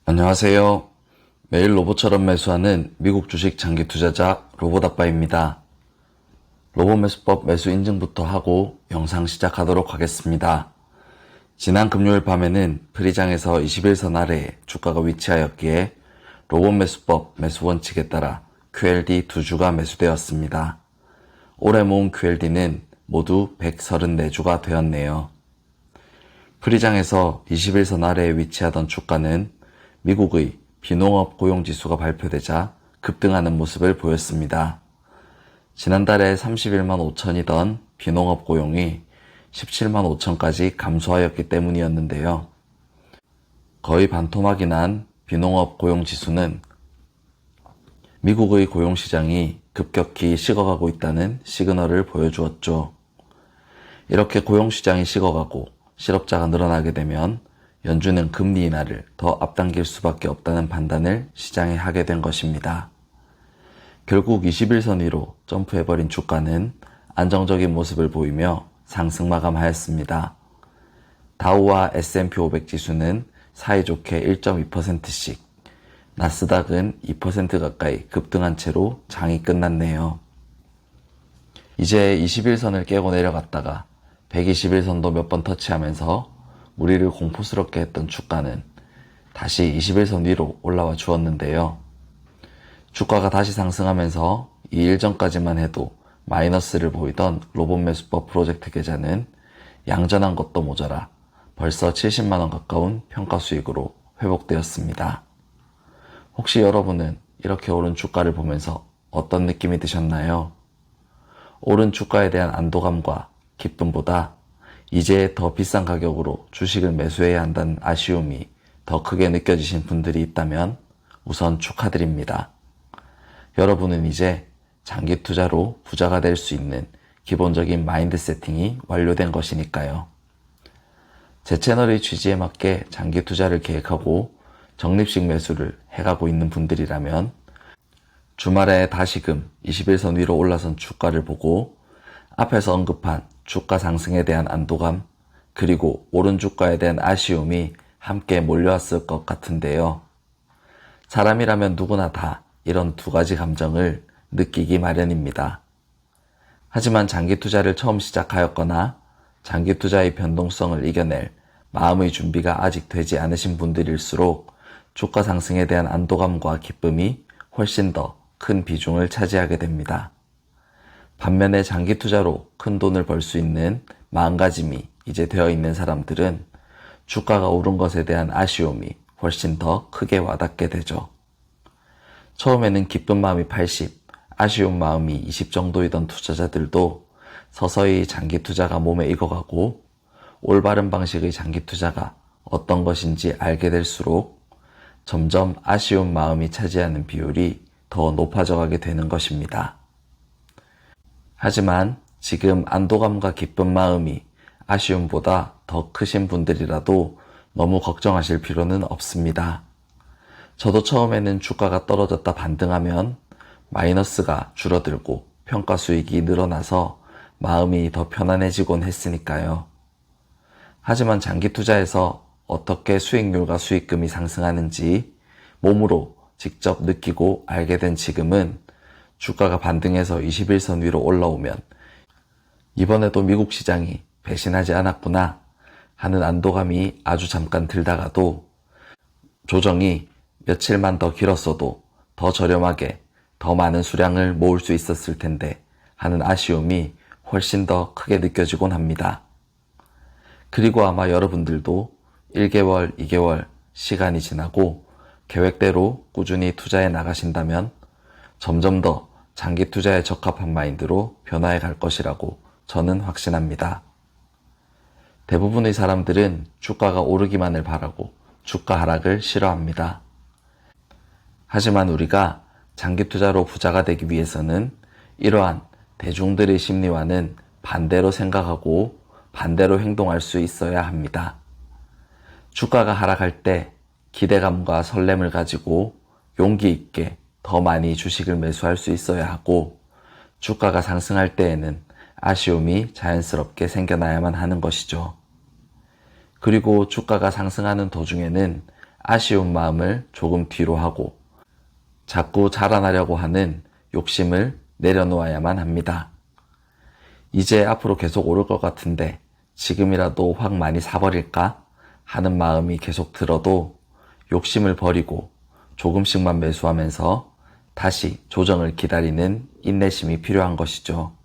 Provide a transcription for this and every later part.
안녕하세요. 매일 로봇처럼 매수하는 미국 주식 장기 투자자 로봇아빠입니다. 로봇 매수법 매수 인증부터 하고 영상 시작하도록 하겠습니다. 지난 금요일 밤에는 프리장에서 21선 아래에 주가가 위치하였기에 로봇 매수법 매수 원칙에 따라 QLD 2주가 매수되었습니다. 올해 모은 QLD는 모두 134주가 되었네요. 프리장에서 21선 아래에 위치하던 주가는 미국의 비농업 고용지수가 발표되자 급등하는 모습을 보였습니다. 지난달에 31만 5천이던 비농업 고용이 17만 5천까지 감소하였기 때문이었는데요. 거의 반토막이 난 비농업 고용지수는 미국의 고용시장이 급격히 식어가고 있다는 시그널을 보여주었죠. 이렇게 고용시장이 식어가고 실업자가 늘어나게 되면 연준은 금리 인하를 더 앞당길 수밖에 없다는 판단을 시장에 하게 된 것입니다. 결국 21선 위로 점프해버린 주가는 안정적인 모습을 보이며 상승 마감하였습니다. 다우와 S&P 500 지수는 사이좋게 1.2%씩, 나스닥은 2% 가까이 급등한 채로 장이 끝났네요. 이제 21선을 깨고 내려갔다가 121선도 몇 번 터치하면서 우리를 공포스럽게 했던 주가는 다시 21선 위로 올라와 주었는데요. 주가가 다시 상승하면서 2일 전까지만 해도 마이너스를 보이던 로봇 매수법 프로젝트 계좌는 양전한 것도 모자라 벌써 70만원 가까운 평가 수익으로 회복되었습니다. 혹시 여러분은 이렇게 오른 주가를 보면서 어떤 느낌이 드셨나요? 오른 주가에 대한 안도감과 기쁨보다 이제 더 비싼 가격으로 주식을 매수해야 한다는 아쉬움이 더 크게 느껴지신 분들이 있다면 우선 축하드립니다. 여러분은 이제 장기 투자로 부자가 될 수 있는 기본적인 마인드 세팅이 완료된 것이니까요. 제 채널의 취지에 맞게 장기 투자를 계획하고 적립식 매수를 해가고 있는 분들이라면 주말에 다시금 21선 위로 올라선 주가를 보고 앞에서 언급한 주가 상승에 대한 안도감, 그리고 오른 주가에 대한 아쉬움이 함께 몰려왔을 것 같은데요. 사람이라면 누구나 다 이런 두 가지 감정을 느끼기 마련입니다. 하지만 장기 투자를 처음 시작하였거나 장기 투자의 변동성을 이겨낼 마음의 준비가 아직 되지 않으신 분들일수록 주가 상승에 대한 안도감과 기쁨이 훨씬 더 큰 비중을 차지하게 됩니다. 반면에 장기 투자로 큰 돈을 벌 수 있는 마음가짐이 이제 되어 있는 사람들은 주가가 오른 것에 대한 아쉬움이 훨씬 더 크게 와닿게 되죠. 처음에는 기쁜 마음이 80, 아쉬운 마음이 20 정도이던 투자자들도 서서히 장기 투자가 몸에 익어가고 올바른 방식의 장기 투자가 어떤 것인지 알게 될수록 점점 아쉬운 마음이 차지하는 비율이 더 높아져 가게 되는 것입니다. 하지만 지금 안도감과 기쁜 마음이 아쉬움보다 더 크신 분들이라도 너무 걱정하실 필요는 없습니다. 저도 처음에는 주가가 떨어졌다 반등하면 마이너스가 줄어들고 평가 수익이 늘어나서 마음이 더 편안해지곤 했으니까요. 하지만 장기 투자에서 어떻게 수익률과 수익금이 상승하는지 몸으로 직접 느끼고 알게 된 지금은 주가가 반등해서 21선 위로 올라오면 이번에도 미국 시장이 배신하지 않았구나 하는 안도감이 아주 잠깐 들다가도 조정이 며칠만 더 길었어도 더 저렴하게 더 많은 수량을 모을 수 있었을 텐데 하는 아쉬움이 훨씬 더 크게 느껴지곤 합니다. 그리고 아마 여러분들도 1개월, 2개월 시간이 지나고 계획대로 꾸준히 투자해 나가신다면 점점 더 장기 투자에 적합한 마인드로 변화해 갈 것이라고 저는 확신합니다. 대부분의 사람들은 주가가 오르기만을 바라고 주가 하락을 싫어합니다. 하지만 우리가 장기 투자로 부자가 되기 위해서는 이러한 대중들의 심리와는 반대로 생각하고 반대로 행동할 수 있어야 합니다. 주가가 하락할 때 기대감과 설렘을 가지고 용기 있게 더 많이 주식을 매수할 수 있어야 하고, 주가가 상승할 때에는 아쉬움이 자연스럽게 생겨나야만 하는 것이죠. 그리고 주가가 상승하는 도중에는 아쉬운 마음을 조금 뒤로 하고 자꾸 자라나려고 하는 욕심을 내려놓아야만 합니다. 이제 앞으로 계속 오를 것 같은데 지금이라도 확 많이 사버릴까 하는 마음이 계속 들어도 욕심을 버리고 조금씩만 매수하면서 다시 조정을 기다리는 인내심이 필요한 것이죠.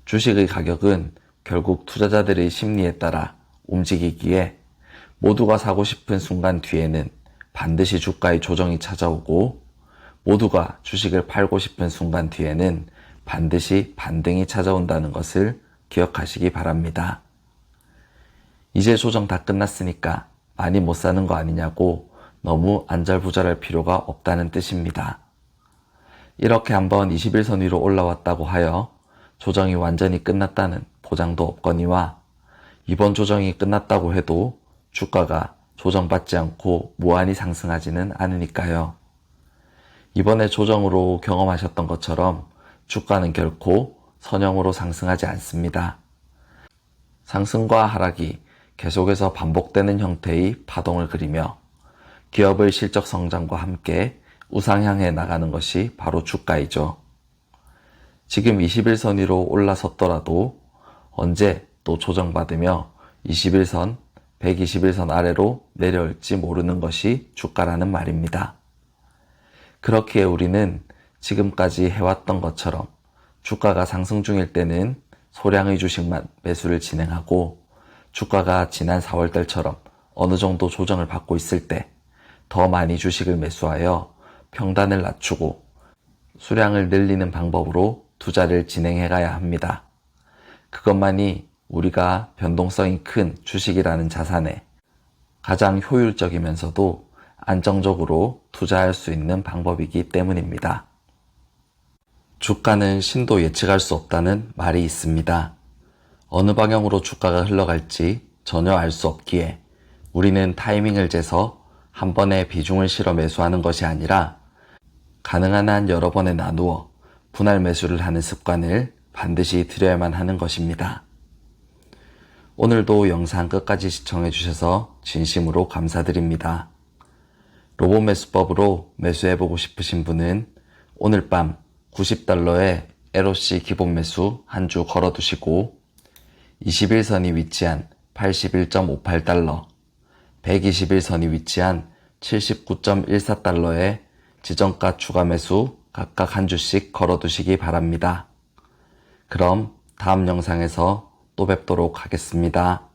주식의 가격은 결국 투자자들의 심리에 따라 움직이기에 모두가 사고 싶은 순간 뒤에는 반드시 주가의 조정이 찾아오고 모두가 주식을 팔고 싶은 순간 뒤에는 반드시 반등이 찾아온다는 것을 기억하시기 바랍니다. 이제 조정 다 끝났으니까 많이 못 사는 거 아니냐고 너무 안절부절할 필요가 없다는 뜻입니다. 이렇게 한번 21선 위로 올라왔다고 하여 조정이 완전히 끝났다는 보장도 없거니와 이번 조정이 끝났다고 해도 주가가 조정받지 않고 무한히 상승하지는 않으니까요. 이번에 조정으로 경험하셨던 것처럼 주가는 결코 선형으로 상승하지 않습니다. 상승과 하락이 계속해서 반복되는 형태의 파동을 그리며 기업의 실적 성장과 함께 우상향해 나가는 것이 바로 주가이죠. 지금 21선 위로 올라섰더라도 언제 또 조정받으며 21선, 121선 아래로 내려올지 모르는 것이 주가라는 말입니다. 그렇기에 우리는 지금까지 해왔던 것처럼 주가가 상승 중일 때는 소량의 주식만 매수를 진행하고 주가가 지난 4월달처럼 어느 정도 조정을 받고 있을 때 더 많이 주식을 매수하여 평단을 낮추고 수량을 늘리는 방법으로 투자를 진행해 가야 합니다. 그것만이 우리가 변동성이 큰 주식이라는 자산에 가장 효율적이면서도 안정적으로 투자할 수 있는 방법이기 때문입니다. 주가는 신도 예측할 수 없다는 말이 있습니다. 어느 방향으로 주가가 흘러갈지 전혀 알 수 없기에 우리는 타이밍을 재서 한 번에 비중을 실어 매수하는 것이 아니라 가능한 한 여러 번에 나누어 분할 매수를 하는 습관을 반드시 들여야만 하는 것입니다. 오늘도 영상 끝까지 시청해 주셔서 진심으로 감사드립니다. 로봇 매수법으로 매수해보고 싶으신 분은 오늘 밤 $90에 LOC 기본 매수 한 주 걸어두시고 21선이 위치한 $81.58, 121선이 위치한 $79.14에 지정가 추가 매수 각각 한 주씩 걸어두시기 바랍니다. 그럼 다음 영상에서 또 뵙도록 하겠습니다.